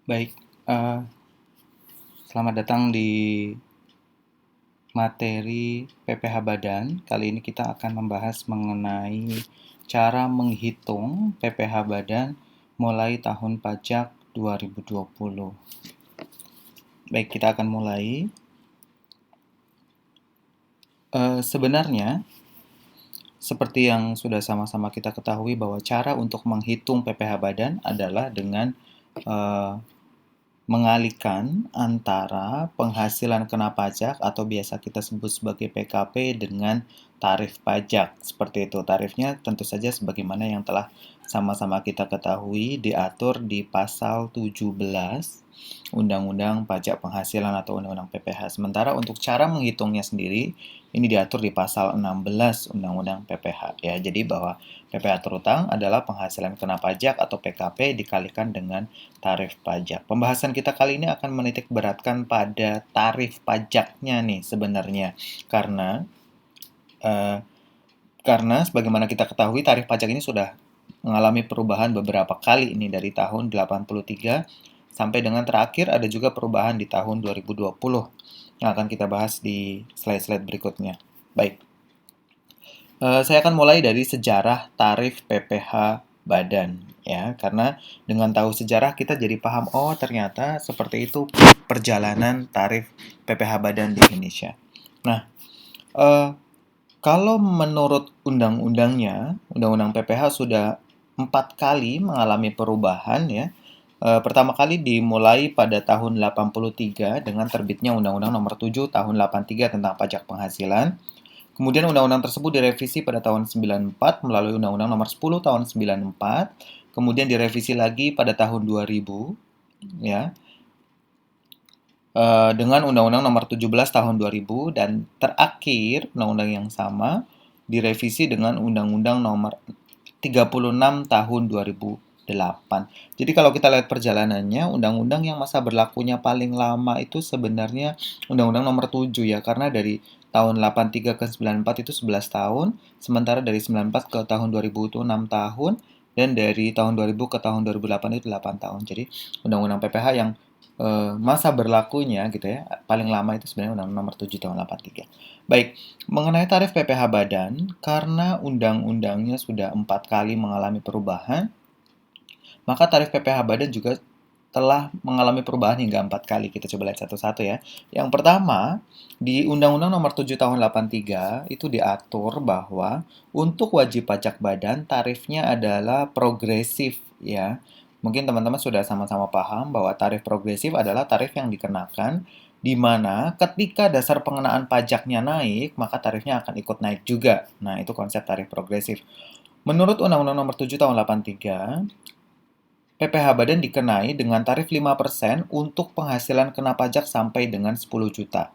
Baik, eee, selamat datang di materi PPh Badan. Kali ini kita akan membahas mengenai cara menghitung PPh Badan mulai tahun pajak 2020. Baik, kita akan mulai. Sebenarnya, seperti yang sudah sama-sama kita ketahui bahwa cara untuk menghitung PPh Badan adalah dengan eee, mengalihkan antara penghasilan kena pajak atau biasa kita sebut sebagai PKP dengan tarif pajak. Seperti itu. Tarifnya tentu saja sebagaimana yang telah sama-sama kita ketahui diatur di pasal 17 Undang-Undang Pajak Penghasilan atau Undang-Undang PPh. Sementara untuk cara menghitungnya sendiri ini diatur di pasal 16 Undang-Undang PPh ya. Jadi bahwa PPh terutang adalah penghasilan kena pajak atau PKP dikalikan dengan tarif pajak. Pembahasan kita kali ini akan menitik beratkan pada tarif pajaknya nih sebenarnya. Eh, karena sebagaimana kita ketahui tarif pajak ini sudah mengalami perubahan beberapa kali ini dari tahun 83 sampai dengan terakhir ada juga perubahan di tahun 2020 yang akan kita bahas di slide-slide berikutnya. Baik. Saya akan mulai dari sejarah tarif PPh Badan ya, karena dengan tahu sejarah kita jadi paham oh ternyata seperti itu perjalanan tarif PPh Badan di Indonesia. Nah, eh, kalau menurut undang-undangnya, undang-undang PPh sudah 4 kali mengalami perubahan ya. Pertama kali dimulai pada tahun 83 dengan terbitnya Undang-Undang Nomor 7 Tahun 83 tentang pajak penghasilan. Kemudian undang-undang tersebut direvisi pada tahun 94 melalui Undang-Undang Nomor 10 Tahun 94. Kemudian direvisi lagi pada tahun 2000 ya, dengan Undang-Undang Nomor 17 Tahun 2000 dan terakhir undang-undang yang sama direvisi dengan Undang-Undang Nomor 36 Tahun 2008. Jadi kalau kita lihat perjalanannya, undang-undang yang masa berlakunya paling lama itu sebenarnya Undang-Undang Nomor 7 ya, karena dari tahun 83 ke 94 itu 11 tahun, sementara dari 94 ke tahun 2000 itu 6 tahun, dan dari tahun 2000 ke tahun 2008 itu 8 tahun. Jadi Undang-Undang PPh yang masa berlakunya gitu ya, paling lama itu sebenarnya Undang-Undang Nomor 7 tahun 83. Baik, mengenai tarif PPh Badan, karena undang-undangnya sudah 4 kali mengalami perubahan, maka tarif PPh Badan juga telah mengalami perubahan hingga 4 kali. Kita coba lihat satu-satu ya. Yang pertama, di Undang-Undang Nomor 7 Tahun 83 itu diatur bahwa untuk wajib pajak badan tarifnya adalah progresif ya. Mungkin teman-teman sudah sama-sama paham bahwa tarif progresif adalah tarif yang dikenakan di mana ketika dasar pengenaan pajaknya naik, maka tarifnya akan ikut naik juga. Nah, itu konsep tarif progresif. Menurut Undang-Undang Nomor 7 Tahun 83, PPh Badan dikenai dengan tarif 5% untuk penghasilan kena pajak sampai dengan 10 juta.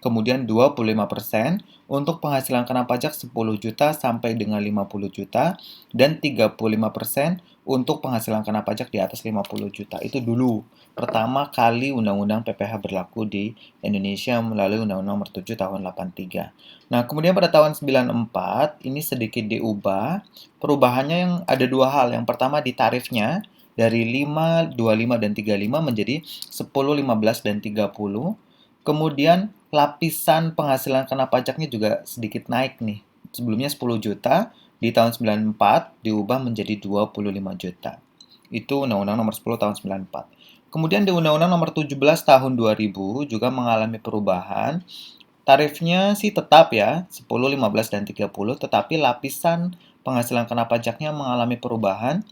Kemudian 25% untuk penghasilan kena pajak 10 juta sampai dengan 50 juta. Dan 35% untuk penghasilan kena pajak di atas 50 juta. Itu dulu pertama kali Undang-Undang PPh berlaku di Indonesia melalui Undang-Undang Nomor 7 Tahun 83. Nah, kemudian pada tahun 94 ini sedikit diubah. Perubahannya yang ada dua hal. Yang pertama di tarifnya dari 5, 25, dan 35 menjadi 10, 15, dan 30. Kemudian lapisan penghasilan kena pajaknya juga sedikit naik nih. Sebelumnya 10 juta, di tahun 94 diubah menjadi 25 juta. Itu Undang-Undang Nomor 10 Tahun 94. Kemudian di Undang-Undang Nomor 17 Tahun 2000 juga mengalami perubahan. Tarifnya sih tetap ya, 10, 15, dan 30, tetapi lapisan penghasilan kena pajaknya mengalami perubahan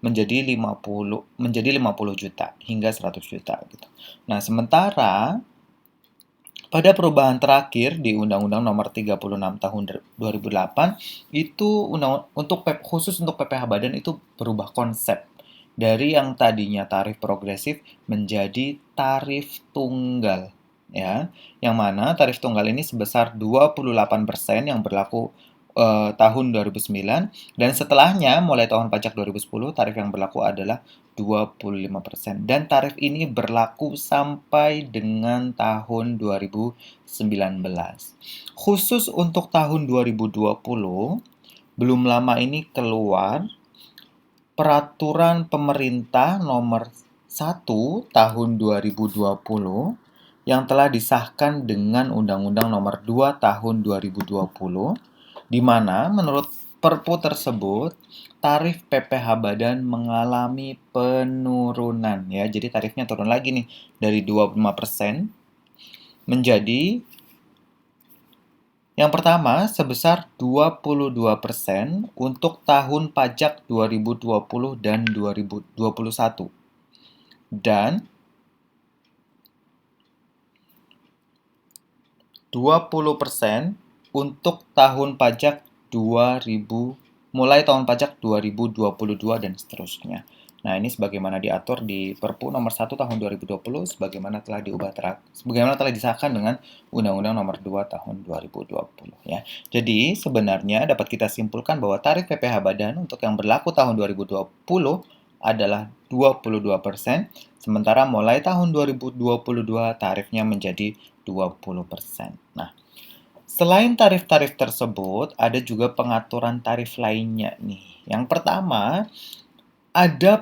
menjadi 50 juta hingga 100 juta gitu. Nah, sementara pada perubahan terakhir di Undang-Undang Nomor 36 Tahun 2008 itu khusus untuk PPh Badan itu berubah konsep dari yang tadinya tarif progresif menjadi tarif tunggal ya. Yang mana tarif tunggal ini sebesar 28% yang berlaku tahun 2009 dan setelahnya mulai tahun pajak 2010 tarif yang berlaku adalah 25% dan tarif ini berlaku sampai dengan tahun 2019. Khusus untuk tahun 2020 belum lama ini keluar peraturan pemerintah nomor 1 tahun 2020 yang telah disahkan dengan Undang-Undang Nomor 2 tahun 2020, di mana menurut Perpu tersebut tarif PPh Badan mengalami penurunan ya. Jadi tarifnya turun lagi nih dari 25% menjadi yang pertama sebesar 22% untuk tahun pajak 2020 dan 2021. Dan 20% untuk tahun pajak 2000 mulai tahun pajak 2022 dan seterusnya. Nah, ini sebagaimana diatur di Perpu nomor 1 tahun 2020 sebagaimana telah disahkan dengan Undang-Undang nomor 2 tahun 2020 ya. Jadi, sebenarnya dapat kita simpulkan bahwa tarif PPh Badan untuk yang berlaku tahun 2020 adalah 22%, sementara mulai tahun 2022 tarifnya menjadi 20%. Nah, selain tarif-tarif tersebut, ada juga pengaturan tarif lainnya nih. Yang pertama, ada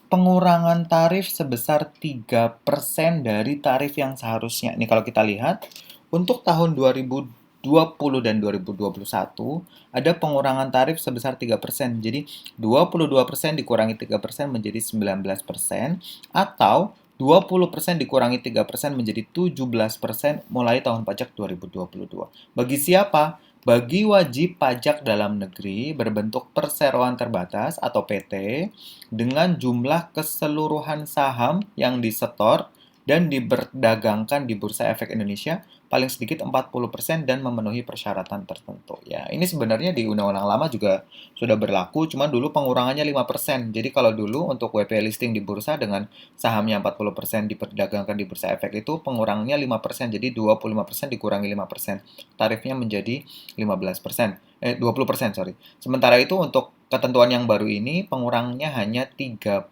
pengurangan tarif sebesar 3% dari tarif yang seharusnya. Ini kalau kita lihat, untuk tahun 2020 dan 2021, ada pengurangan tarif sebesar 3%. Jadi, 22% dikurangi 3% menjadi 19%, atau 20% dikurangi 3% menjadi 17% mulai tahun pajak 2022. Bagi siapa? Bagi wajib pajak dalam negeri berbentuk perseroan terbatas atau PT dengan jumlah keseluruhan saham yang disetor dan diperdagangkan di Bursa Efek Indonesia paling sedikit 40% dan memenuhi persyaratan tertentu. Ya, ini sebenarnya di undang-undang lama juga sudah berlaku, cuma dulu pengurangannya 5%. Jadi kalau dulu untuk WP listing di bursa dengan sahamnya 40% diperdagangkan di Bursa Efek itu pengurangannya 5%. Jadi 25% dikurangi 5%. Tarifnya menjadi 20%, sorry. Sementara itu untuk ketentuan yang baru ini pengurangnya hanya 3%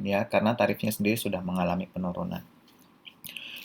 ya, karena tarifnya sendiri sudah mengalami penurunan.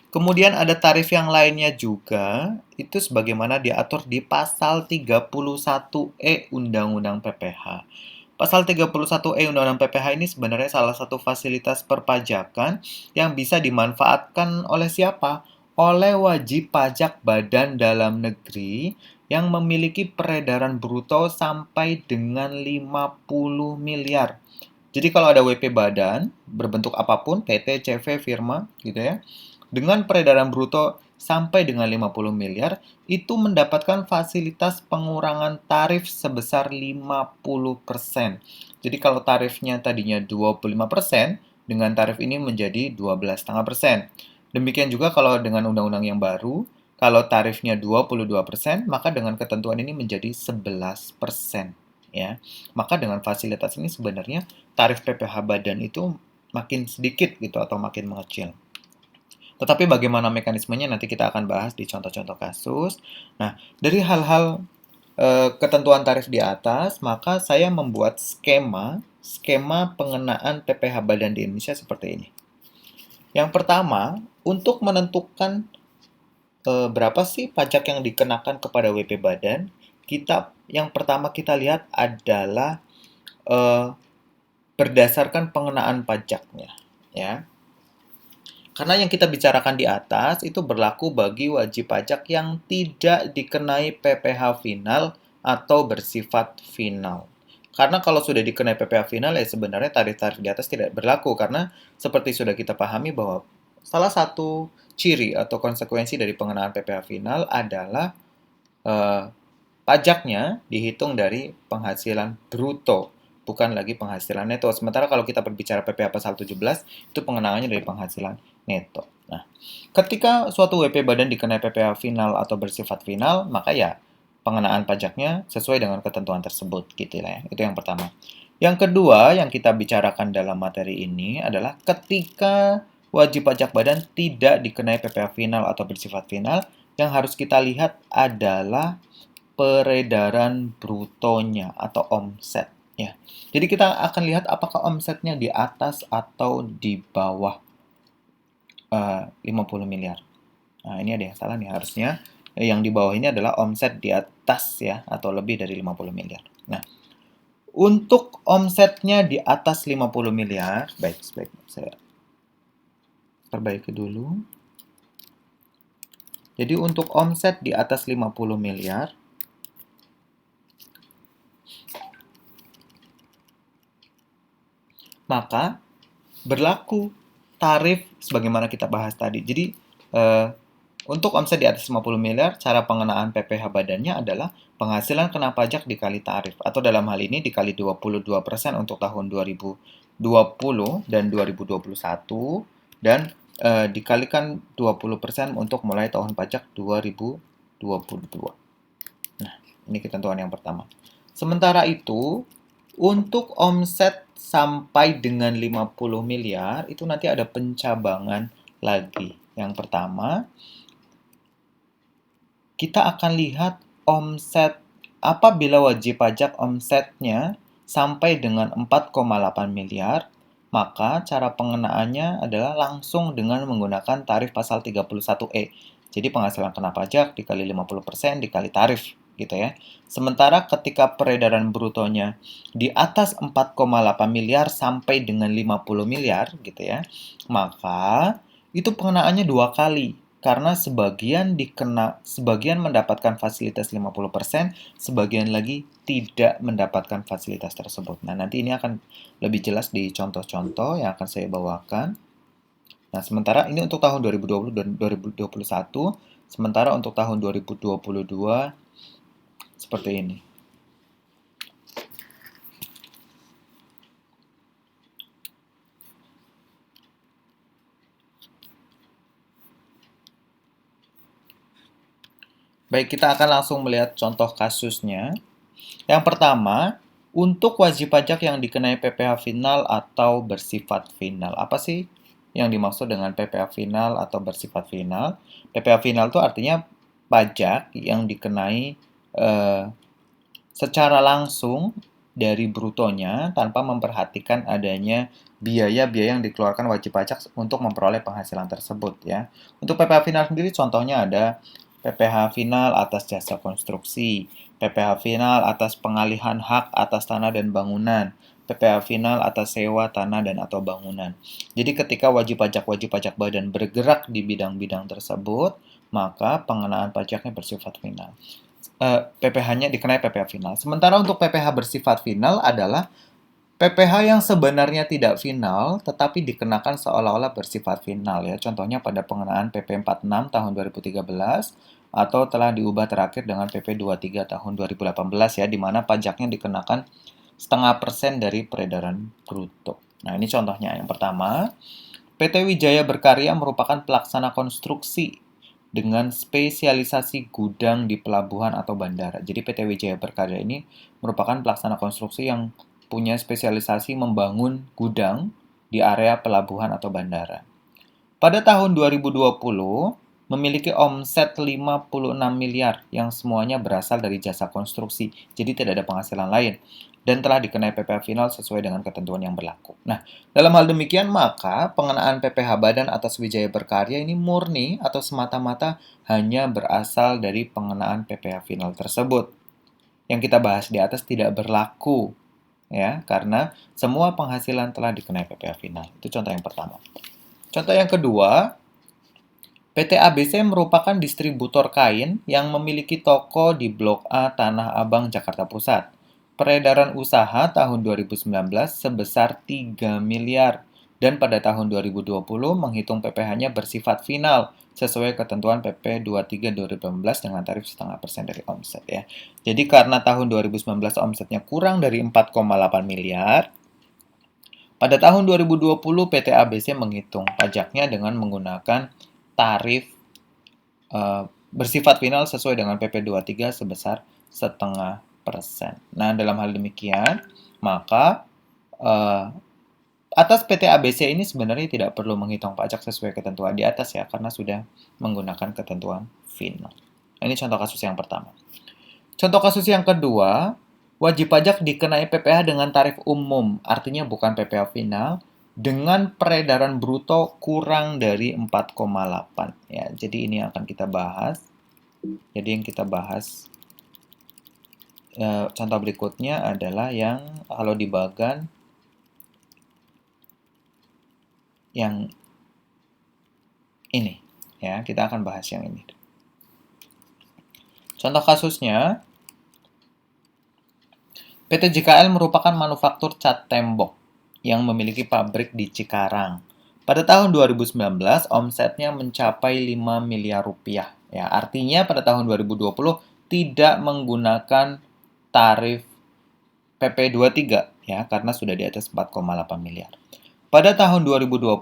Kemudian ada tarif yang lainnya juga, itu sebagaimana diatur di pasal 31E Undang-Undang PPh. Pasal 31E Undang-Undang PPh ini sebenarnya salah satu fasilitas perpajakan yang bisa dimanfaatkan oleh siapa? Oleh wajib pajak badan dalam negeri yang memiliki peredaran bruto sampai dengan 50 miliar. Jadi kalau ada WP badan berbentuk apapun, PT, CV, firma gitu ya, dengan peredaran bruto sampai dengan 50 miliar, itu mendapatkan fasilitas pengurangan tarif sebesar 50%. Jadi kalau tarifnya tadinya 25%, dengan tarif ini menjadi 12,5%. Demikian juga kalau dengan undang-undang yang baru, kalau tarifnya 22%, maka dengan ketentuan ini menjadi 11%. Ya. Maka dengan fasilitas ini sebenarnya tarif PPh Badan itu makin sedikit gitu atau makin mengecil. Tetapi bagaimana mekanismenya nanti kita akan bahas di contoh-contoh kasus. Nah, dari hal-hal ketentuan tarif di atas, maka saya membuat skema pengenaan PPh Badan di Indonesia seperti ini. Yang pertama, untuk menentukan berapa sih pajak yang dikenakan kepada WP Badan, yang pertama kita lihat adalah berdasarkan pengenaan pajaknya, ya. Karena yang kita bicarakan di atas itu berlaku bagi wajib pajak yang tidak dikenai PPh final atau bersifat final. Karena kalau sudah dikenai PPh final ya sebenarnya tarif-tarif di atas tidak berlaku karena seperti sudah kita pahami bahwa salah satu ciri atau konsekuensi dari pengenaan PPh final adalah pajaknya dihitung dari penghasilan bruto, bukan lagi penghasilan neto. Sementara kalau kita berbicara PPh pasal 17, itu pengenaannya dari penghasilan neto. Nah, ketika suatu WP Badan dikenai PPh final atau bersifat final, maka ya pengenaan pajaknya sesuai dengan ketentuan tersebut, gitu lah ya. Itu yang pertama. Yang kedua, yang kita bicarakan dalam materi ini adalah ketika wajib pajak badan tidak dikenai PPh final atau bersifat final, yang harus kita lihat adalah peredaran brutonya atau omset ya. Jadi kita akan lihat apakah omsetnya di atas atau di bawah 50 miliar. Nah, ini ada yang salah nih harusnya. Yang di bawah ini adalah omset di atas ya atau lebih dari 50 miliar. Nah, untuk omsetnya di atas 50 miliar, baik saya Perbaiki dulu. Jadi untuk omset di atas 50 miliar, maka berlaku tarif sebagaimana kita bahas tadi. Jadi untuk omset di atas 50 miliar, cara pengenaan PPh badannya adalah penghasilan kena pajak dikali tarif. Atau dalam hal ini dikali 22% untuk tahun 2020 dan 2021, dan dikalikan 20% untuk mulai tahun pajak 2022. Nah, ini ketentuan yang pertama. Sementara itu, untuk omset sampai dengan 50 miliar, itu nanti ada pencabangan lagi. Yang pertama, kita akan lihat omset apabila wajib pajak omsetnya sampai dengan 4,8 miliar, maka cara pengenaannya adalah langsung dengan menggunakan tarif pasal 31E. Jadi penghasilan kena pajak dikali 50% dikali tarif gitu ya. Sementara ketika peredaran brutonya di atas 4,8 miliar sampai dengan 50 miliar gitu ya, maka itu pengenaannya dua kali karena sebagian mendapatkan fasilitas 50%, sebagian lagi tidak mendapatkan fasilitas tersebut. Nah, nanti ini akan lebih jelas di contoh-contoh yang akan saya bawakan. Nah, sementara ini untuk tahun 2020 dan 2021, sementara untuk tahun 2022 seperti ini. Baik, kita akan langsung melihat contoh kasusnya. Yang pertama, untuk wajib pajak yang dikenai PPh final atau bersifat final. Apa sih yang dimaksud dengan PPh final atau bersifat final? PPh final itu artinya pajak yang dikenai secara langsung dari brutonya tanpa memperhatikan adanya biaya-biaya yang dikeluarkan wajib pajak untuk memperoleh penghasilan tersebut ya. Untuk PPh final sendiri contohnya ada PPh final atas jasa konstruksi, PPh final atas pengalihan hak atas tanah dan bangunan, PPh final atas sewa tanah dan atau bangunan. Jadi ketika wajib pajak badan bergerak di bidang-bidang tersebut, maka pengenaan pajaknya bersifat final. PPh-nya dikenai PPh final. Sementara untuk PPh bersifat final adalah PPh yang sebenarnya tidak final, tetapi dikenakan seolah-olah bersifat final ya. Contohnya pada pengenaan PP 46 tahun 2013 atau telah diubah terakhir dengan PP 23 tahun 2018 ya, di mana pajaknya dikenakan 0,5% dari peredaran bruto. Nah, ini contohnya. Yang pertama, PT Wijaya Berkarya merupakan pelaksana konstruksi dengan spesialisasi gudang di pelabuhan atau bandara. Jadi PT Wijaya Berkarya ini merupakan pelaksana konstruksi yang punya spesialisasi membangun gudang di area pelabuhan atau bandara. Pada tahun 2020, memiliki omset 56 miliar yang semuanya berasal dari jasa konstruksi, jadi tidak ada penghasilan lain, dan telah dikenai PPh final sesuai dengan ketentuan yang berlaku. Nah, dalam hal demikian maka pengenaan PPh badan atas Wijaya Berkarya ini murni atau semata-mata hanya berasal dari pengenaan PPh final tersebut. Yang kita bahas di atas tidak berlaku ya, karena semua penghasilan telah dikenai PPh final. Itu contoh yang pertama. Contoh yang kedua, PT ABC merupakan distributor kain yang memiliki toko di Blok A Tanah Abang, Jakarta Pusat. Peredaran usaha tahun 2019 sebesar 3 miliar dan pada tahun 2020 menghitung PPh-nya bersifat final sesuai ketentuan PP 23 2018 dengan tarif 0,5% dari omset ya. Jadi karena tahun 2019 omsetnya kurang dari 4,8 miliar, pada tahun 2020 PT ABC menghitung pajaknya dengan menggunakan tarif bersifat final sesuai dengan PP 23 sebesar 0,5%. Nah, dalam hal demikian, maka atas PT ABC ini sebenarnya tidak perlu menghitung pajak sesuai ketentuan di atas ya, karena sudah menggunakan ketentuan final. Ini contoh kasus yang pertama. Contoh kasus yang kedua, wajib pajak dikenai PPh dengan tarif umum, artinya bukan PPh final, dengan peredaran bruto kurang dari 4,8. Ya, jadi ini akan kita bahas. Jadi yang kita bahas contoh berikutnya adalah yang kalau di bagan yang ini. Ya, kita akan bahas yang ini. Contoh kasusnya, PT JKL merupakan manufaktur cat tembok yang memiliki pabrik di Cikarang. Pada tahun 2019, omsetnya mencapai 5 miliar rupiah. Ya, artinya pada tahun 2020 tidak menggunakan tarif PP 23 ya, karena sudah di atas 4,8 miliar. Pada tahun 2020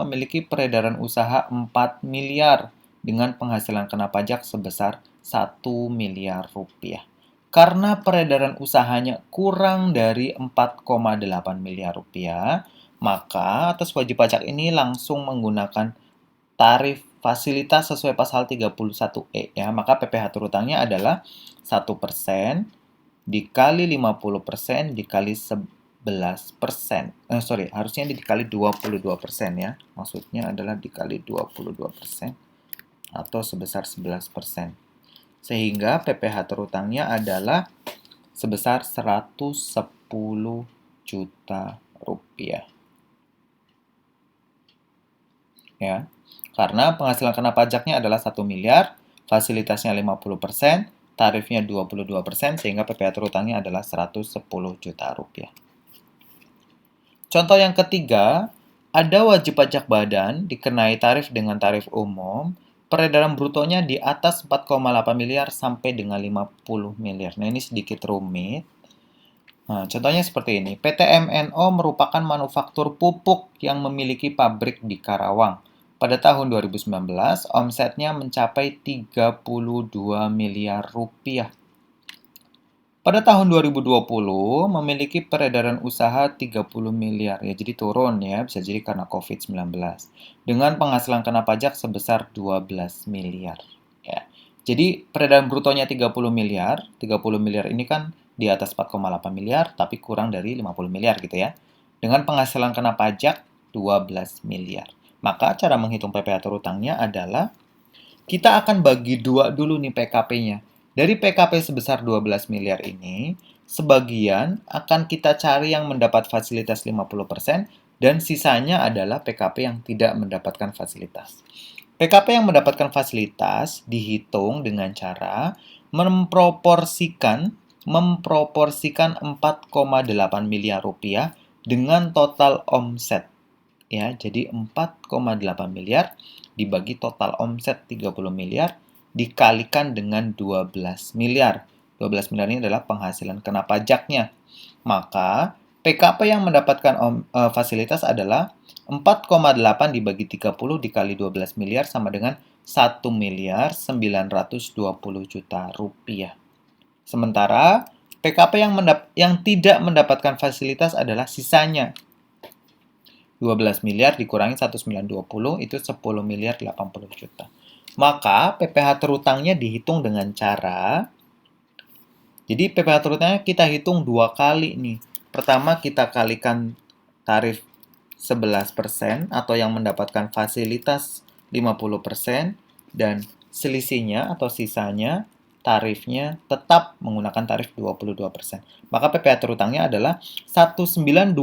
memiliki peredaran usaha 4 miliar dengan penghasilan kena pajak sebesar 1 miliar rupiah. Karena peredaran usahanya kurang dari 4,8 miliar rupiah, maka atas wajib pajak ini langsung menggunakan tarif fasilitas sesuai pasal 31E ya. Maka PPh terutangnya adalah 1% dikali 50% dikali 11%. Harusnya dikali 22% ya. Maksudnya adalah dikali 22% atau sebesar 11%. Sehingga PPh terutangnya adalah sebesar 110 juta rupiah. Ya. Karena penghasilan kena pajaknya adalah 1 miliar, fasilitasnya 50%, tarifnya 22%, sehingga PPh terutangnya adalah 110 juta rupiah. Contoh yang ketiga, ada wajib pajak badan dikenai tarif dengan tarif umum, peredaran brutonya di atas 4,8 miliar sampai dengan 50 miliar. Nah, ini sedikit rumit. Nah, contohnya seperti ini. PT MNO merupakan manufaktur pupuk yang memiliki pabrik di Karawang. Pada tahun 2019, omsetnya mencapai 32 miliar rupiah. Pada tahun 2020, memiliki peredaran usaha 30 miliar. Ya, jadi turun ya, bisa jadi karena COVID-19. Dengan penghasilan kena pajak sebesar 12 miliar. Ya. Jadi, peredaran brutonya 30 miliar. 30 miliar ini kan di atas 4,8 miliar, tapi kurang dari 50 miliar gitu ya. Dengan penghasilan kena pajak 12 miliar. Maka cara menghitung PPh terutangnya adalah kita akan bagi dua dulu nih PKP-nya. Dari PKP sebesar 12 miliar ini, sebagian akan kita cari yang mendapat fasilitas 50% dan sisanya adalah PKP yang tidak mendapatkan fasilitas. PKP yang mendapatkan fasilitas dihitung dengan cara memproporsikan 4,8 miliar rupiah dengan total omset. Ya, jadi 4,8 miliar dibagi total omset 30 miliar dikalikan dengan 12 miliar. 12 miliar ini adalah penghasilan kena pajaknya. Maka PKP yang mendapatkan fasilitas adalah 4,8 dibagi 30 dikali 12 miliar sama dengan 1 miliar 920 juta rupiah. Sementara PKP yang tidak mendapatkan fasilitas adalah sisanya. 12 miliar dikurangi 1920 itu 10 miliar 80 juta. Maka PPh terutangnya dihitung dengan cara, jadi PPh terutangnya kita hitung dua kali nih. Pertama kita kalikan tarif 11% atau yang mendapatkan fasilitas 50% dan selisihnya atau sisanya tarifnya tetap menggunakan tarif 22%. Maka PPh terutangnya adalah 1920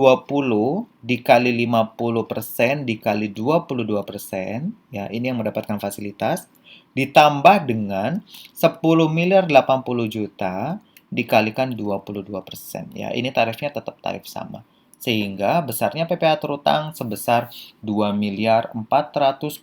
dikali 50% dikali 22%, ya ini yang mendapatkan fasilitas, ditambah dengan 10 miliar 80 juta dikalikan 22%. Ya, ini tarifnya tetap tarif sama. Sehingga besarnya PPh terutang sebesar 2 miliar 428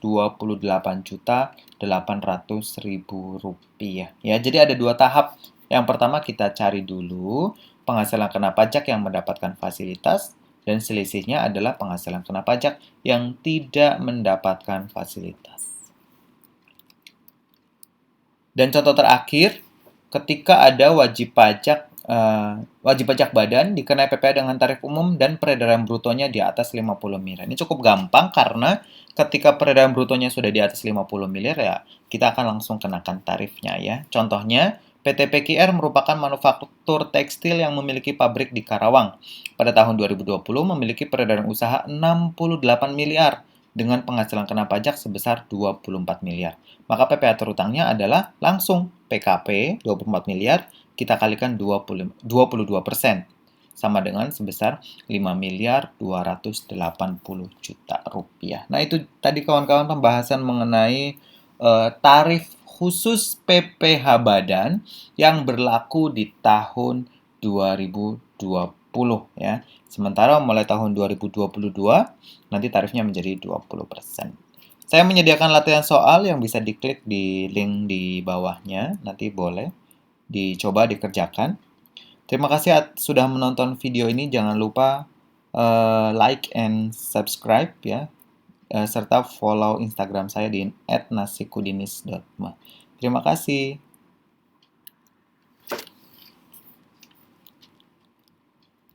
juta 800 ribu rupiah. Ya, jadi ada dua tahap. Yang pertama kita cari dulu penghasilan kena pajak yang mendapatkan fasilitas dan selisihnya adalah penghasilan kena pajak yang tidak mendapatkan fasilitas. Dan contoh terakhir, ketika ada wajib pajak badan dikenai PPh dengan tarif umum dan peredaran brutonya di atas 50 miliar. Ini cukup gampang karena ketika peredaran brutonya sudah di atas 50 miliar ya kita akan langsung kenakan tarifnya ya. Contohnya PT PKR merupakan manufaktur tekstil yang memiliki pabrik di Karawang. Pada tahun 2020 memiliki peredaran usaha 68 miliar dengan penghasilan kena pajak sebesar 24 miliar. Maka PPh terutangnya adalah langsung PKP 24 miliar kita kalikan 22%. sama dengan sebesar 5.280 juta rupiah. Nah, itu tadi kawan-kawan pembahasan mengenai tarif khusus PPh Badan yang berlaku di tahun 2020 ya. Sementara mulai tahun 2022 nanti tarifnya menjadi 20%. Saya menyediakan latihan soal yang bisa diklik di link di bawahnya. Nanti boleh dicoba dikerjakan. Terima kasih sudah menonton video ini. Jangan lupa like and subscribe ya. Serta follow Instagram saya di @nasikudinis.ma. Terima kasih.